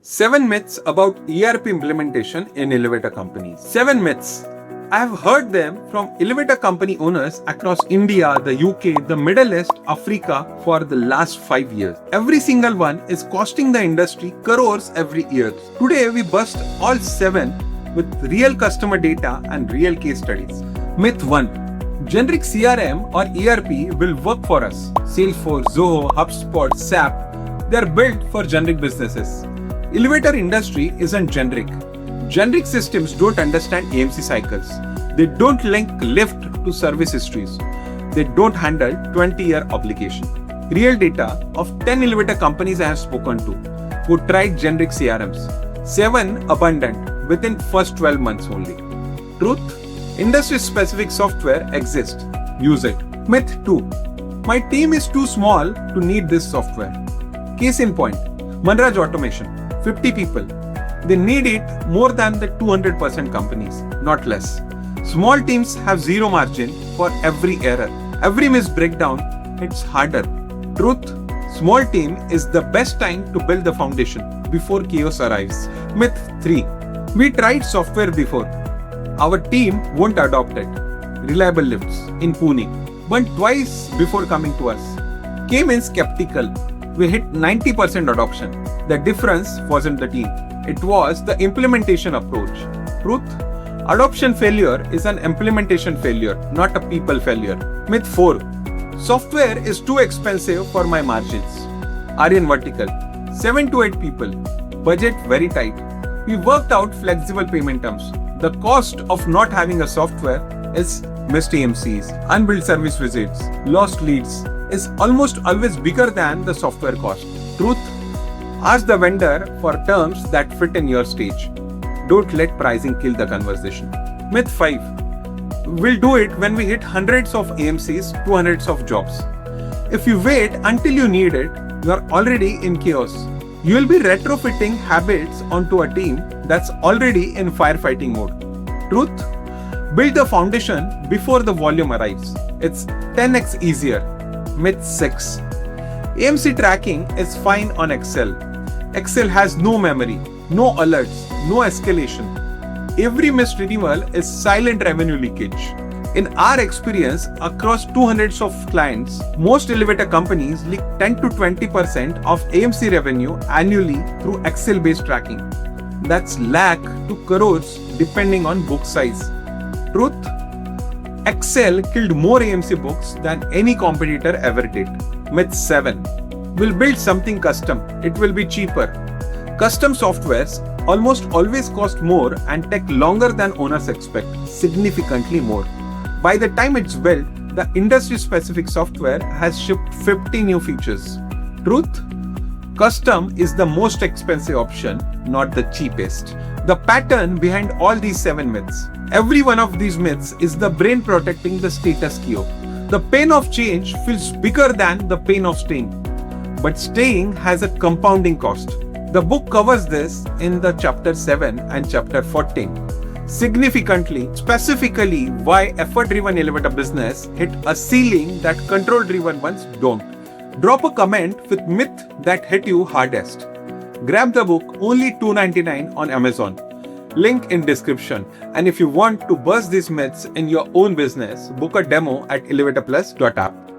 7 myths about ERP implementation in elevator companies. 7 myths. I have heard them from elevator company owners across India, the UK, the Middle East, Africa for the last 5 years. Every single one is costing the industry crores every year. Today we bust all 7 with real customer data and real case studies. Myth 1. Generic CRM or ERP will work for us. Salesforce, Zoho, HubSpot, SAP, they are built for generic businesses. Elevator industry isn't generic. Generic systems don't understand AMC cycles. They don't link lift to service histories. They don't handle 20-year obligation. Real data of 10 elevator companies I have spoken to who tried generic CRMs. 7 abandoned within first 12 months only. Truth? Industry-specific software exists. Use it. Myth 2. My team is too small to need this software. Case in point, Manraj Automation. 50 people. They need it more than the 200% companies, not less. Small teams have zero margin for every error. Every missed breakdown hits harder. Truth, small team is the best time to build the foundation before chaos arrives. Myth 3. We tried software before. Our team won't adopt it. Reliable lifts in Pune. Went twice before coming to us. Came in skeptical. We hit 90% adoption. The difference wasn't the team. It was the implementation approach. Truth? Adoption failure is an implementation failure, not a people failure. Myth 4. Software is too expensive for my margins. Aryan Vertical. 7 to 8 people. Budget very tight. We worked out flexible payment terms. The cost of not having a software is missed AMCs, unbilled service visits, lost leads is almost always bigger than the software cost. Truth? Ask the vendor for terms that fit in your stage. Don't let pricing kill the conversation. Myth 5. We'll do it when we hit hundreds of AMCs to hundreds of jobs. If you wait until you need it, you are already in chaos. You will be retrofitting habits onto a team that's already in firefighting mode. Truth? Build the foundation before the volume arrives. It's 10x easier. Myth 6. AMC tracking is fine on Excel. Excel has no memory, no alerts, no escalation. Every missed renewal is silent revenue leakage. In our experience, across 200 of clients, most elevator companies leak 10 to 20% of AMC revenue annually through Excel-based tracking. That's lakh to crores depending on book size. Truth? Excel killed more AMC books than any competitor ever did. Myth 7. We'll build something custom. It will be cheaper. Custom softwares almost always cost more and take longer than owners expect, significantly more. By the time it's built, the industry-specific software has shipped 50 new features. Truth? Custom is the most expensive option, not the cheapest. The pattern behind all these 7 myths. Every one of these myths is the brain protecting the status quo. The pain of change feels bigger than the pain of staying. But staying has a compounding cost. The book covers this in the chapter 7 and chapter 14. Significantly, specifically why effort-driven elevator business hit a ceiling that control-driven ones don't. Drop a comment with myth that hit you hardest. Grab the book only $2.99 on Amazon. Link in description. And if you want to bust these myths in your own business, book a demo at ElevatorPlus.app.